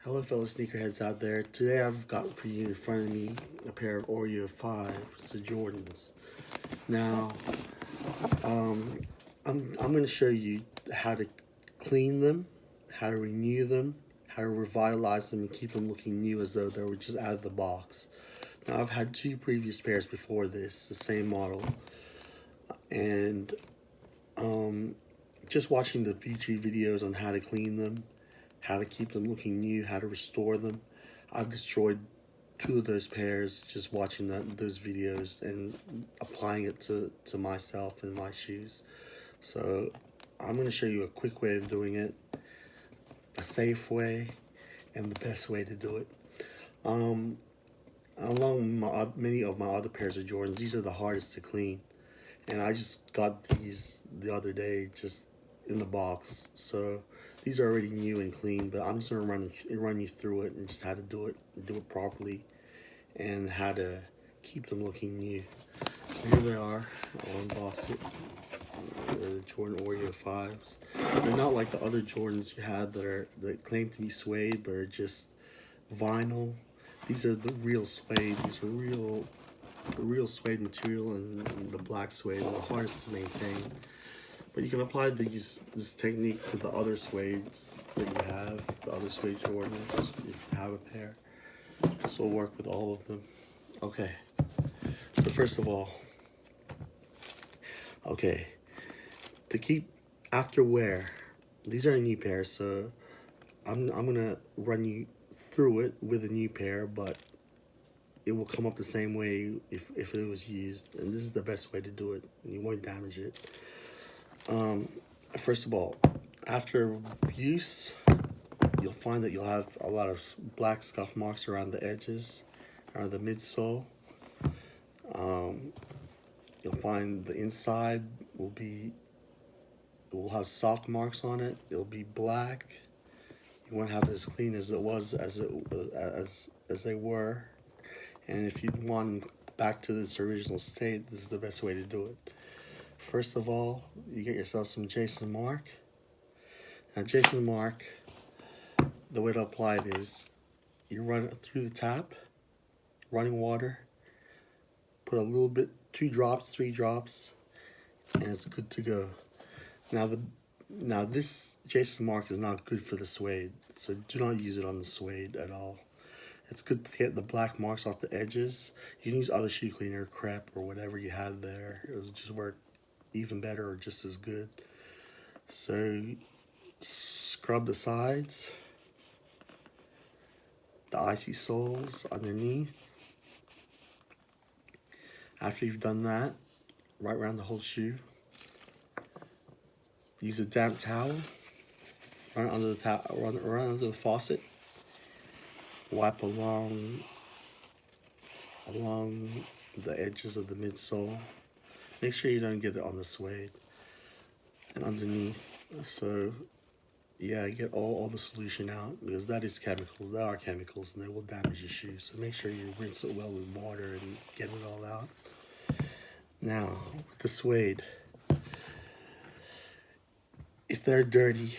Hello fellow sneakerheads out there. Today I've got for you in front of me a pair of Oreo 5, it's the Jordans. Now, I'm going to show you how to clean them, how to renew them, how to revitalize them and keep them looking new as though they were just out of the box. Now I've had two previous pairs before this, the same model, and just watching the YouTube videos on how to clean them, how to keep them looking new, how to restore them. I've destroyed two of those pairs just watching those videos and applying it to myself and my shoes. So I'm going to show you a quick way of doing it, a safe way, and the best way to do it. Along with many of my other pairs of Jordans, these are the hardest to clean. And I just got these the other day just in the box. So these are already new and clean, but I'm just gonna run you through it and just how to do it properly, and how to keep them looking new. So here they are. I'll unbox it. The Jordan Oreo 5s. They're not like the other Jordans you had that claim to be suede, but are just vinyl. These are the real suede. These are real suede material, and the black suede are the hardest to maintain. But you can apply this technique to the other suedes that you have, the other suede Jordans, if you have a pair. This will work with all of them. Okay, so first of all, to keep after wear, these are a new pair, so I'm gonna run you through it with a new pair, but it will come up the same way if it was used, and this is the best way to do it, and you won't damage it. First of all, after use, you'll find that you'll have a lot of black scuff marks around the edges, around the midsole. You'll find the inside will have soft marks on it. It'll be black. You won't have it as clean as it was as they were. And if you want them back to its original state, this is the best way to do it. First of all, you get yourself some Jason Mark. Now Jason Mark, the way to apply it is you run it through the tap, running water, put a little bit, 2 drops, 3 drops, and it's good to go. Now this Jason Mark is not good for the suede, so do not use it on the suede at all. It's good to get the black marks off the edges. You can use other shoe cleaner, crepe, or whatever you have there. It'll just work even better or just as good. So scrub the sides, the icy soles underneath. After you've done that, right around the whole shoe, use a damp towel, run under the faucet, wipe along the edges of the midsole. Make sure you don't get it on the suede and underneath. So yeah, get all the solution out, because that is chemicals. There are chemicals and they will damage your shoes. So make sure you rinse it well with water and get it all out. Now, with the suede, if they're dirty,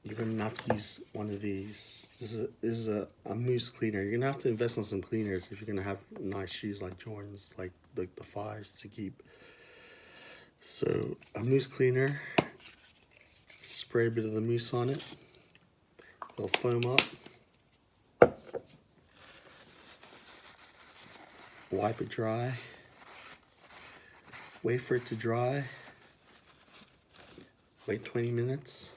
you're gonna have to use one of these. This is a mousse cleaner. You're gonna have to invest on some cleaners if you're gonna have nice shoes like Jordans, like the 5s to keep. So a mousse cleaner, spray a bit of the mousse on it. It'll foam up. Wipe it dry. Wait for it to dry. Wait 20 minutes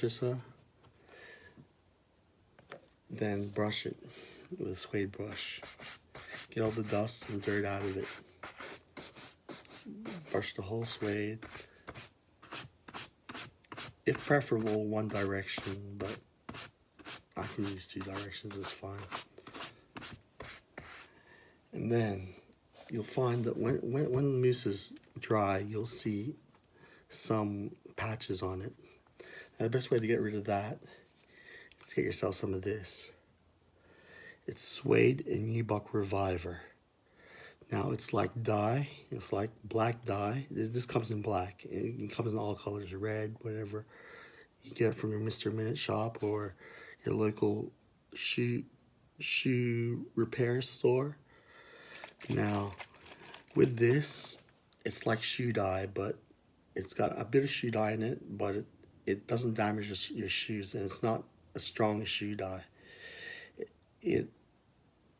or so. Then brush it with a suede brush. Get all the dust and dirt out of it. Brush the whole suede. If preferable, one direction, but I can use 2 directions, it's fine. And then you'll find that when the mousse is dry, you'll see some patches on it. Now the best way to get rid of that is to get yourself some of this. It's Suede and Nubuck Reviver. Now it's like dye, it's like black dye. This comes in black. It comes in all colors, red, whatever. You get it from your Mr. Minute shop or your local shoe repair store. Now, with this, it's like shoe dye, but it's got a bit of shoe dye in it, but it doesn't damage your shoes, and it's not as strong as shoe dye. It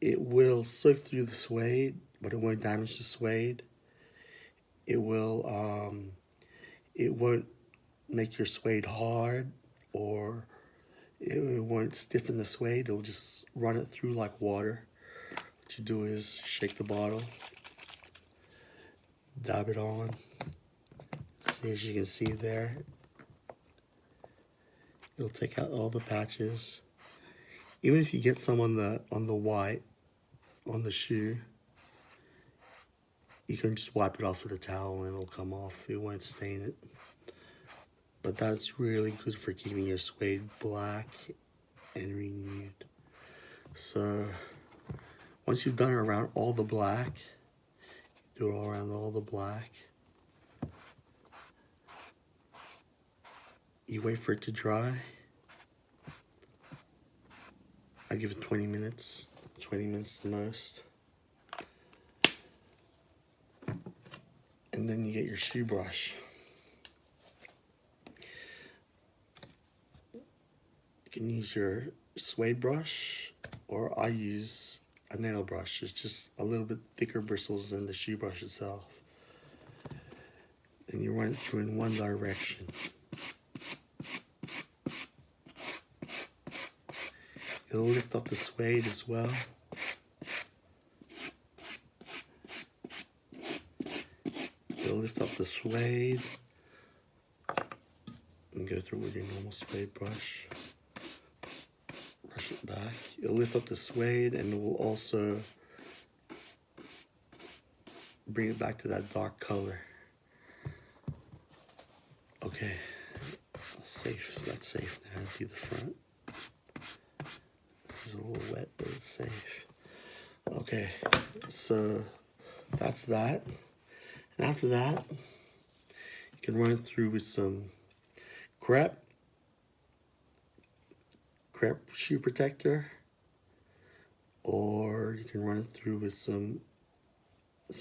it will soak through the suede, but it won't damage the suede. It will it won't make your suede hard, or it won't stiffen the suede. It'll just run it through like water. What you do is shake the bottle, dab it on. See, as you can see there, it'll take out all the patches. Even if you get some on the white on the shoe, you can just wipe it off with a towel and it'll come off. It won't stain it. But that's really good for keeping your suede black and renewed. So once you've done it around all the black, do it all around all the black. You wait for it to dry. I give it 20 minutes, 20 minutes the most. And then you get your shoe brush. You can use your suede brush, or I use a nail brush. It's just a little bit thicker bristles than the shoe brush itself. And you run it through in one direction. It'll lift up the suede as well. It'll lift up the suede and go through with your normal suede brush. Brush it back. It'll lift up the suede, and it will also bring it back to that dark color. Okay, safe. That's safe now. See the front. It's a little wet, but it's safe. Okay, so that's that. And after that, you can run it through with some crepe shoe protector, or you can run it through with some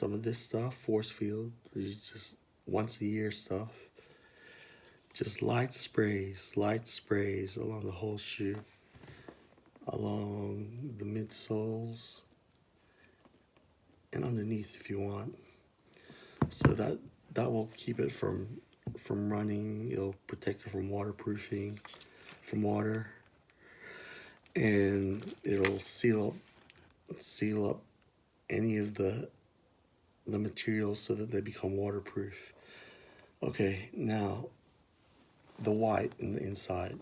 of this stuff, force field, just once a year stuff. Just light sprays along the whole shoe, along the midsoles, and underneath if you want. So that will keep it from running. It'll protect it from waterproofing, from water, and it'll seal up any of the materials so that they become waterproof. Okay, now the white in the inside.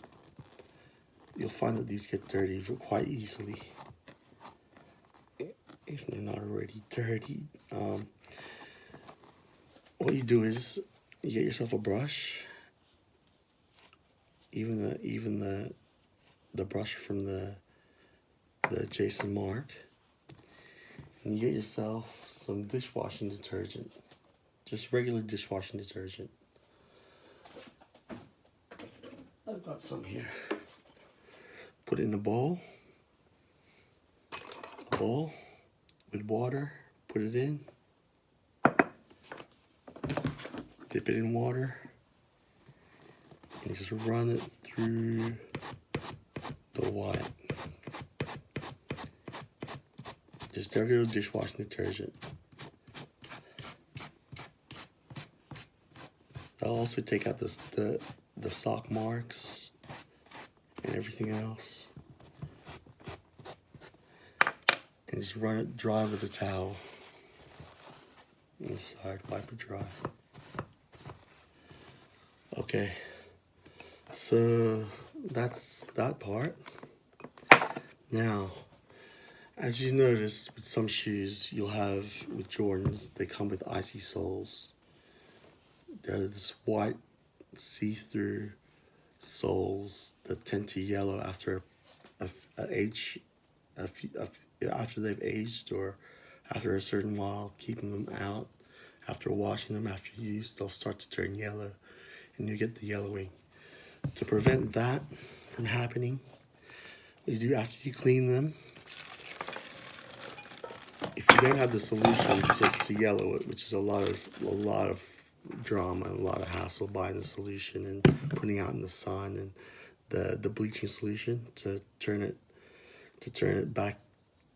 You'll find that these get dirty quite easily if they're not already dirty. What you do is you get yourself a brush, even the brush from the Jason Mark, and you get yourself some dishwashing detergent, just regular dishwashing detergent. I've got some here. Put it in a bowl with water, put it in, dip it in water, and just run it through the white. Just regular dishwashing detergent. I'll also take out the sock marks and everything else, and just run it dry with a towel. Inside, wipe it dry. Okay, so that's that part. Now, as you notice with some shoes you'll have with Jordans, they come with icy soles. They're this white see-through soles that tend to yellow after after they've aged, or after a certain while keeping them out. After washing them after use, they'll start to turn yellow, and you get the yellowing. To prevent that from happening, after you clean them, if you don't have the solution to yellow it, which is a lot of drama and a lot of hassle buying the solution and putting out in the sun, and the bleaching solution to turn it back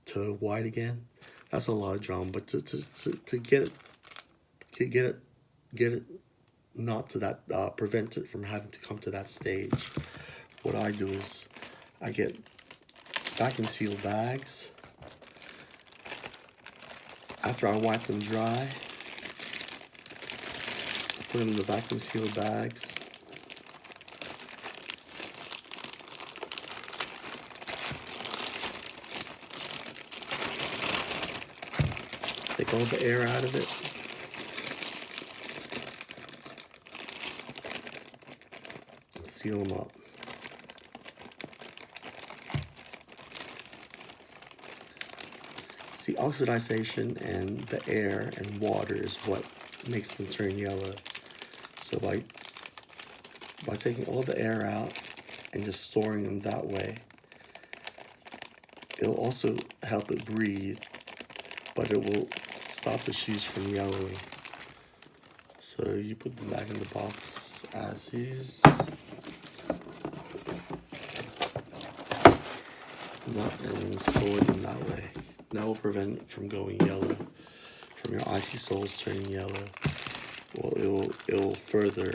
to white again, that's a lot of drama. But to get it not to that, prevent it from having to come to that stage, what I do is I get vacuum sealed bags. After I wipe them dry, I put them in the vacuum sealed bags. Take all the air out of it. And seal them up. See, oxidization and the air and water is what makes them turn yellow. So by taking all the air out and just storing them that way, it'll also help it breathe, but it will stop the shoes from yellowing. So you put them back in the box as is. And store them that way. That will prevent it from going yellow, from your icy soles turning yellow. Well, it will further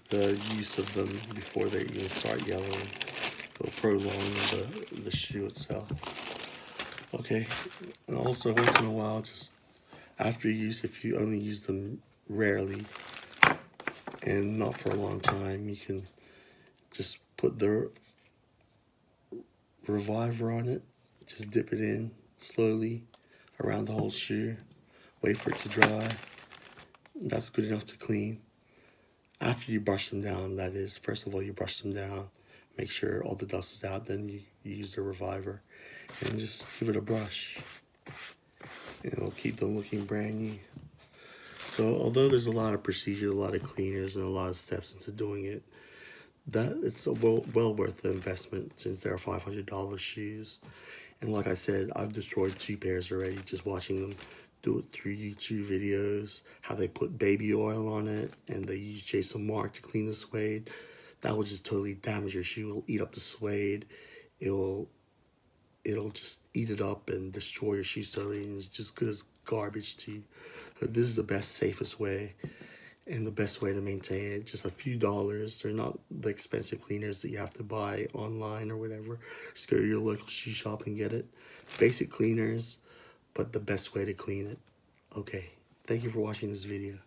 the use of them before they even start yellowing. It will prolong the shoe itself. Okay, and also once in a while, just after use, if you only use them rarely and not for a long time, you can just put the reviver on it, just dip it in slowly around the whole shoe, wait for it to dry. That's good enough to clean. After you brush them down, that is. First of all, you brush them down, make sure all the dust is out, then you use the reviver and just give it a brush. And it'll keep them looking brand new. So although there's a lot of procedure, a lot of cleaners, and a lot of steps into doing it, that it's well worth the investment, since they're $500 shoes. And like I said, I've destroyed 2 pairs already just watching them do it through YouTube videos, how they put baby oil on it and they use Jason Mark to clean the suede. That will just totally damage your shoe. It'll eat up the suede. It'll just eat it up and destroy your shoes totally, and it's just good as garbage to you. So this is the best, safest way and the best way to maintain it. Just a few dollars. They're not the expensive cleaners that you have to buy online or whatever. Just go to your local shoe shop and get it. Basic cleaners, but the best way to clean it. Okay, thank you for watching this video.